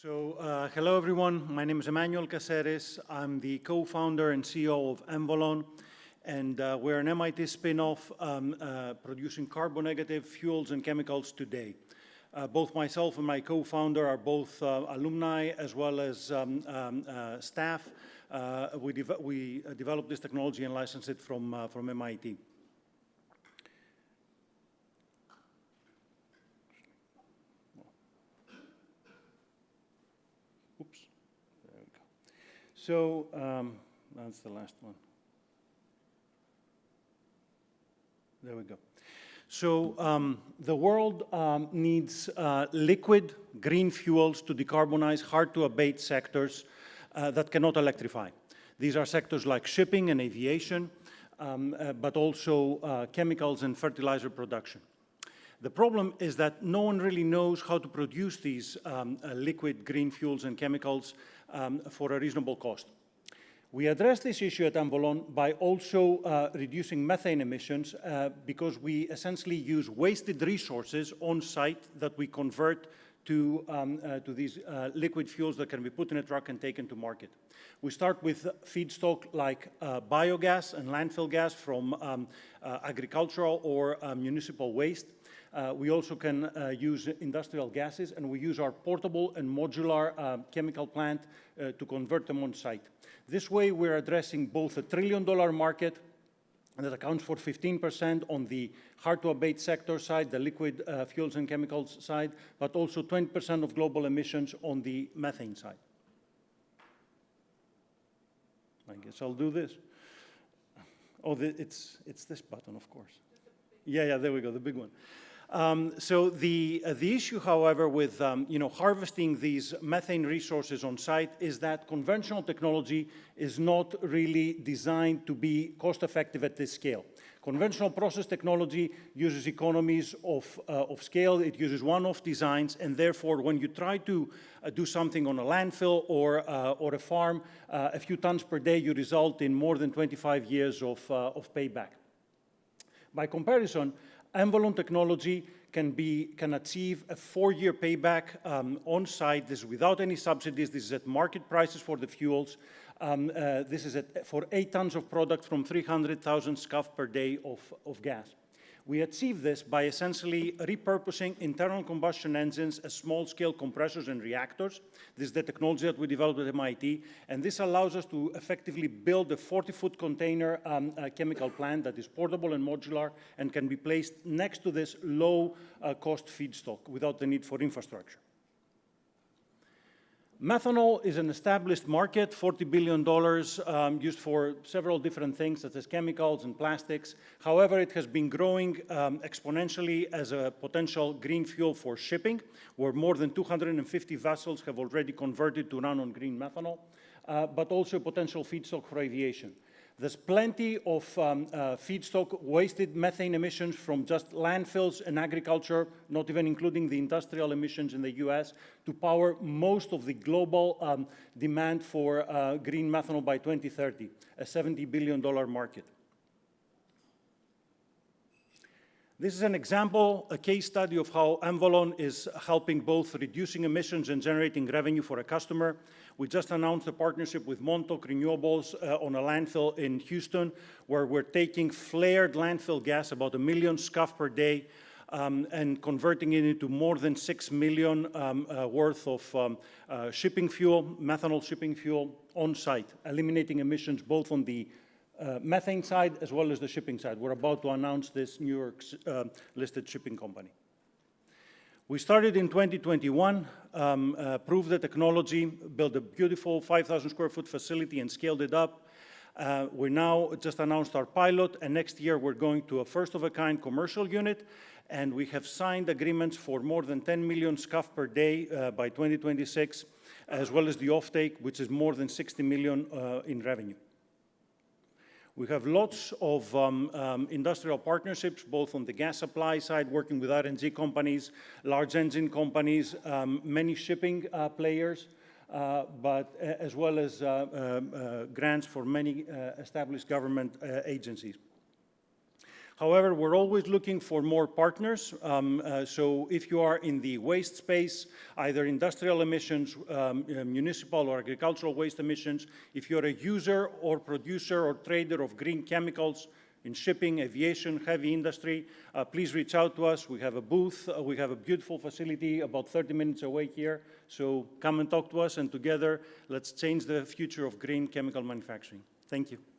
Hello everyone. My name is Emmanuel Kasseris. I'm the co-founder and CEO of Emvolon, and we're an MIT spin-off producing carbon-negative fuels and chemicals today. Both myself and my co-founder are both alumni as well as staff. We developed this technology and licensed it from MIT. Oops, there we go. So that's the last one. There we go. So the world needs liquid green fuels to decarbonize hard-to-abate sectors that cannot electrify. These are sectors like shipping and aviation, but also chemicals and fertilizer production. The problem is that no one really knows how to produce these liquid green fuels and chemicals for a reasonable cost. We address this issue at Emvolon by also reducing methane emissions because we essentially use wasted resources on site that we convert to these liquid fuels that can be put in a truck and taken to market. We start with feedstock like biogas and landfill gas from agricultural or municipal waste. We also can use industrial gases, and we use our portable and modular chemical plant to convert them on site. This way, we're addressing both a $1 trillion market that accounts for 15% on the hard-to-abate sector side, the liquid fuels and chemicals side, but also 20% of global emissions on the methane side. I guess I'll do this. Oh, it's this button, of course. Yeah, there we go, the big one. So the issue, however, with harvesting these methane resources on site is that conventional technology is not really designed to be cost-effective at this scale. Conventional process technology uses economies of scale. It uses one-off designs, and therefore, when you try to do something on a landfill or a farm, a few tons per day, you result in more than 25 years of payback. By comparison, Emvolon technology can achieve a 4-year payback on site. This is without any subsidies. This is at market prices for the fuels. This is for 8 tons of product from 300,000 scuff per day of gas. We achieve this by essentially repurposing internal combustion engines as small-scale compressors and reactors. This is the technology that we developed at MIT, and this allows us to effectively build a 40-foot container chemical plant that is portable and modular and can be placed next to this low-cost feedstock without the need for infrastructure. Methanol is an established market, $40 billion, used for several different things, such as chemicals and plastics. However, it has been growing exponentially as a potential green fuel for shipping, where more than 250 vessels have already converted to run on green methanol, but also a potential feedstock for aviation. There's plenty of feedstock wasted methane emissions from just landfills and agriculture, not even including the industrial emissions in the US, to power most of the global demand for green methanol by 2030, a $70 billion market. This is an example, a case study of how Emvolon is helping both reducing emissions and generating revenue for a customer. We just announced a partnership with Montauk Renewables on a landfill in Houston, where we're taking flared landfill gas, about 1 million scuff per day, and converting it into more than 6 million worth of shipping fuel, methanol shipping fuel, on site, eliminating emissions both on the methane side as well as the shipping side. We're about to announce this New York listed shipping company. We started in 2021, proved the technology, built a beautiful 5,000 square foot facility and scaled it up. We now just announced our pilot, and next year we're going to a first-of-a-kind commercial unit, and we have signed agreements for more than 10 million scuff per day by 2026, as well as the offtake, which is more than 60 million in revenue. We have lots of industrial partnerships, both on the gas supply side, working with RNG companies, large engine companies, many shipping players, but as well as grants for many established government agencies. However, we're always looking for more partners. So if you are in the waste space, either industrial emissions, municipal or agricultural waste emissions, if you're a user or producer or trader of green chemicals in shipping, aviation, heavy industry, please reach out to us. We have a booth. We have a beautiful facility about 30 minutes away here. So come and talk to us, and together, let's change the future of green chemical manufacturing. Thank you.